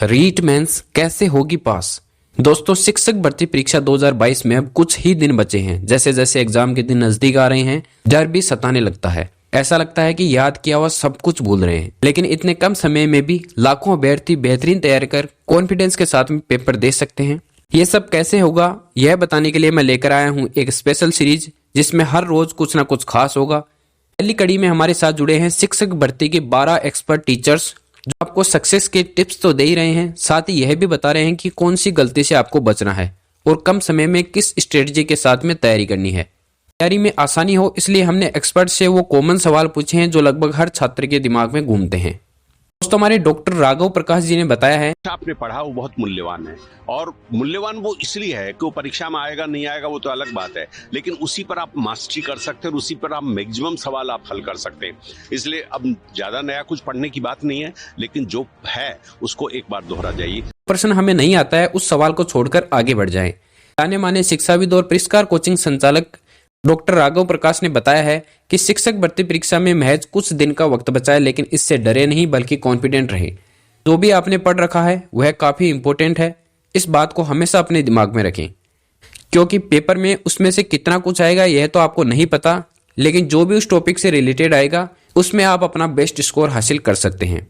REET mains कैसे होगी पास। दोस्तों, शिक्षक भर्ती परीक्षा 2022 में अब कुछ ही दिन बचे हैं। जैसे जैसे एग्जाम के दिन नजदीक आ रहे हैं, डर भी सताने लगता है। ऐसा लगता है कि याद किया हुआ सब कुछ भूल रहे हैं। लेकिन इतने कम समय में भी लाखों अभ्यर्थी बेहतरीन तैयारी कर कॉन्फिडेंस के साथ में पेपर दे सकते हैं। ये सब कैसे होगा, यह बताने के लिए मैं लेकर आया हूँ एक स्पेशल सीरीज, जिसमें हर रोज कुछ ना कुछ खास होगा। पहली कड़ी में हमारे साथ जुड़े हैं शिक्षक भर्ती के 12 एक्सपर्ट टीचर्स, जो आपको सक्सेस के टिप्स तो दे ही रहे हैं, साथ ही यह भी बता रहे हैं कि कौन सी गलती से आपको बचना है और कम समय में किस स्ट्रेटजी के साथ में तैयारी करनी है। तैयारी में आसानी हो, इसलिए हमने एक्सपर्ट से वो कॉमन सवाल पूछे हैं जो लगभग हर छात्र के दिमाग में घूमते हैं। दोस्तों, हमारे डॉक्टर राघव प्रकाश जी ने बताया है, आपने पढ़ा वो बहुत मूल्यवान है, और मूल्यवान वो इसलिए है कि वो परीक्षा में आएगा नहीं आएगा वो तो अलग बात है, लेकिन उसी पर आप मास्टरी कर सकते हैं और उसी पर आप मैक्सिमम सवाल आप हल कर सकते हैं। इसलिए अब ज्यादा नया कुछ पढ़ने की बात नहीं है, लेकिन जो है उसको एक बार दोहरा जाइए। प्रश्न हमें नहीं आता है, उस सवाल को छोड़कर आगे बढ़ जाएं। जाने माने शिक्षाविद और पुरस्कार कोचिंग संचालक डॉक्टर राघव प्रकाश ने बताया है कि शिक्षक भर्ती परीक्षा में महज कुछ दिन का वक्त बचा है, लेकिन इससे डरे नहीं बल्कि कॉन्फिडेंट रहे। जो भी आपने पढ़ रखा है वह काफी इंपॉर्टेंट है। इस बात को हमेशा अपने दिमाग में रखें, क्योंकि पेपर में उसमें से कितना कुछ आएगा यह तो आपको नहीं पता, लेकिन जो भी उस टॉपिक से रिलेटेड आएगा उसमें आप अपना बेस्ट स्कोर हासिल कर सकते हैं।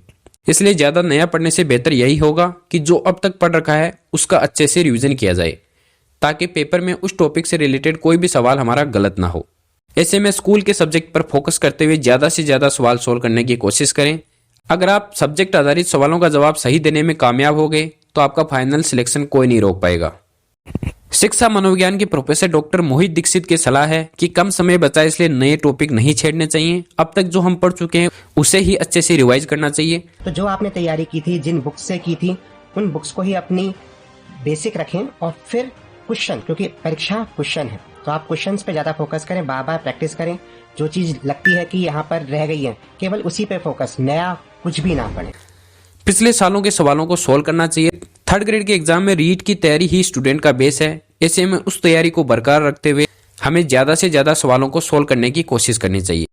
इसलिए ज्यादा नया पढ़ने से बेहतर यही होगा कि जो अब तक पढ़ रखा है उसका अच्छे से रिविजन किया जाए, ताकि पेपर में उस टॉपिक से रिलेटेड कोई भी सवाल हमारा गलत ना हो। ऐसे में स्कूल के सब्जेक्ट पर फोकस करते हुए ज्यादा से ज्यादा सवाल सोल्व करने की कोशिश करें। अगर आप सब्जेक्ट आधारित सवालों का जवाब सही देने में कामयाब हो गए तो आपका फाइनल सिलेक्शन कोई नहीं रोक पाएगा। शिक्षा मनोविज्ञान के प्रोफेसर डॉक्टर मोहित दीक्षित की सलाह है कि कम समय बचा, इसलिए नए टॉपिक नहीं छेड़ने चाहिए। अब तक जो हम पढ़ चुके हैं उसे ही अच्छे से रिवाइज करना चाहिए। तो जो आपने तैयारी की थी, जिन बुक्स से की थी, उन बुक्स को ही अपनी बेसिक रखें और फिर क्वेश्चन, क्योंकि परीक्षा क्वेश्चन है तो आप क्वेश्चंस पे ज्यादा फोकस करें, बार बार प्रैक्टिस करें। जो चीज लगती है कि यहाँ पर रह गई है केवल उसी पे फोकस, नया कुछ भी ना पढ़े। पिछले सालों के सवालों को सोल्व करना चाहिए। थर्ड ग्रेड के एग्जाम में रीट की तैयारी ही स्टूडेंट का बेस है। ऐसे में उस तैयारी को बरकरार रखते हुए हमें ज्यादा से ज्यादा सवालों को सोल्व करने की कोशिश करनी चाहिए।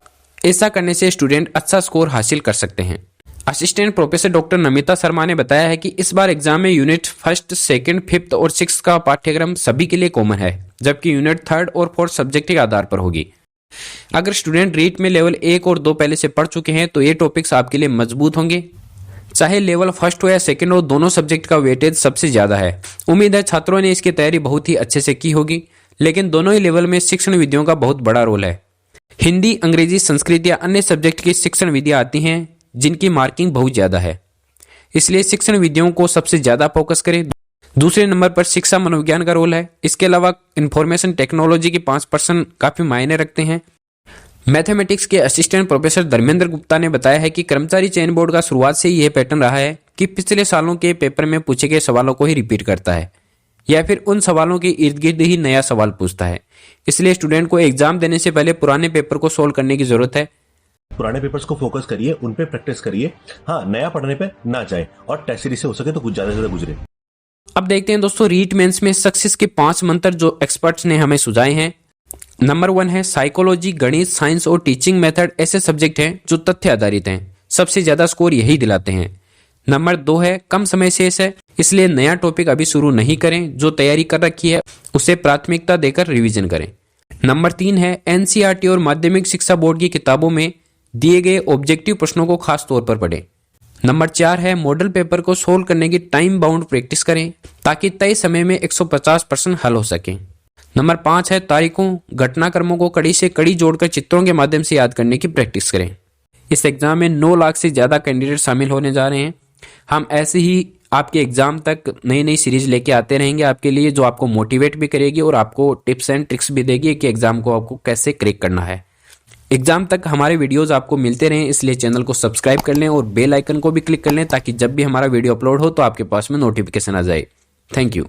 ऐसा करने से स्टूडेंट अच्छा स्कोर हासिल कर सकते हैं। Assistant professor doctor Namita Sharma ने बताया है कि इस बार एग्जाम में यूनिट फर्स्ट, सेकंड, फिफ्थ और सिक्स का पाठ्यक्रम सभी के लिए कॉमन है, जबकि यूनिट थर्ड और फोर्थ सब्जेक्ट के आधार पर होगी। अगर स्टूडेंट रीट में लेवल 1 और 2 पहले से पढ़ चुके हैं तो ये टॉपिक्स आपके लिए मजबूत होंगे। चाहे लेवल फर्स्ट हो या सेकंड हो, दोनों सब्जेक्ट का वेटेज सबसे ज्यादा है। उम्मीद है छात्रों ने इसकी तैयारी बहुत ही अच्छे से की होगी, लेकिन दोनों ही लेवल में शिक्षण विधियों का बहुत बड़ा रोल है। हिंदी, अंग्रेजी, संस्कृत या अन्य सब्जेक्ट की शिक्षण विधियां आती हैं जिनकी मार्किंग बहुत ज्यादा है, इसलिए शिक्षण विधियों को सबसे ज्यादा फोकस करें। दूसरे नंबर पर शिक्षा मनोविज्ञान का रोल है। इसके अलावा इंफॉर्मेशन टेक्नोलॉजी के 5% काफी मायने रखते हैं। मैथमेटिक्स के असिस्टेंट प्रोफेसर धर्मेंद्र गुप्ता ने बताया है कि कर्मचारी चयन बोर्ड का शुरुआत से यह पैटर्न रहा है कि पिछले सालों के पेपर में पूछे गए सवालों को ही रिपीट करता है या फिर उन सवालों के इर्द गिर्द ही नया सवाल पूछता है। इसलिए स्टूडेंट को एग्जाम देने से पहले पुराने पेपर को सोल्व करने की जरूरत है। पुराने पेपर्स को फोकस करिए, उन पे प्रैक्टिस करिए। हाँ, नया पढ़ने पे ना जाए और टेस्ट सीरीज से हो सके तो कुछ ज्यादा से ज्यादा गुजरे। अब देखते हैं दोस्तों रीट मेंस में सक्सेस के 5 मंत्र जो एक्सपर्ट्स ने हमें सुझाए हैं। नंबर 1 है साइकोलॉजी, गणित, साइंस और टीचिंग मेथड ऐसे सब्जेक्ट हैं जो तथ्य आधारित हैं, सबसे ज्यादा स्कोर यही दिलाते हैं। नंबर 2 है कम समय शेष है, इसलिए नया टॉपिक अभी शुरू नहीं करें, जो तैयारी कर रखी है उसे प्राथमिकता देकर रिवीजन करें। नंबर 3 है एनसीईआरटी और माध्यमिक शिक्षा बोर्ड की किताबों में दिए गए ऑब्जेक्टिव प्रश्नों को खास तौर पर पढ़ें। नंबर 4 है मॉडल पेपर को सोल्व करने की टाइम बाउंड प्रैक्टिस करें ताकि तय समय में 150% हल हो सके। नंबर 5 है तारीखों, घटनाक्रमों को कड़ी से कड़ी जोड़कर चित्रों के माध्यम से याद करने की प्रैक्टिस करें। इस एग्जाम में 9 लाख से ज्यादा कैंडिडेट शामिल होने जा रहे हैं। हम ऐसे ही आपके एग्जाम तक नई नई सीरीज लेके आते रहेंगे आपके लिए, जो आपको मोटिवेट भी करेगी और आपको टिप्स एंड ट्रिक्स भी देगी कि एग्जाम को आपको कैसे क्रैक करना है। एग्जाम तक हमारे वीडियोस आपको मिलते रहें, इसलिए चैनल को सब्सक्राइब कर लें और बेल आइकन को भी क्लिक कर लें ताकि जब भी हमारा वीडियो अपलोड हो तो आपके पास में नोटिफिकेशन आ जाए। Thank you.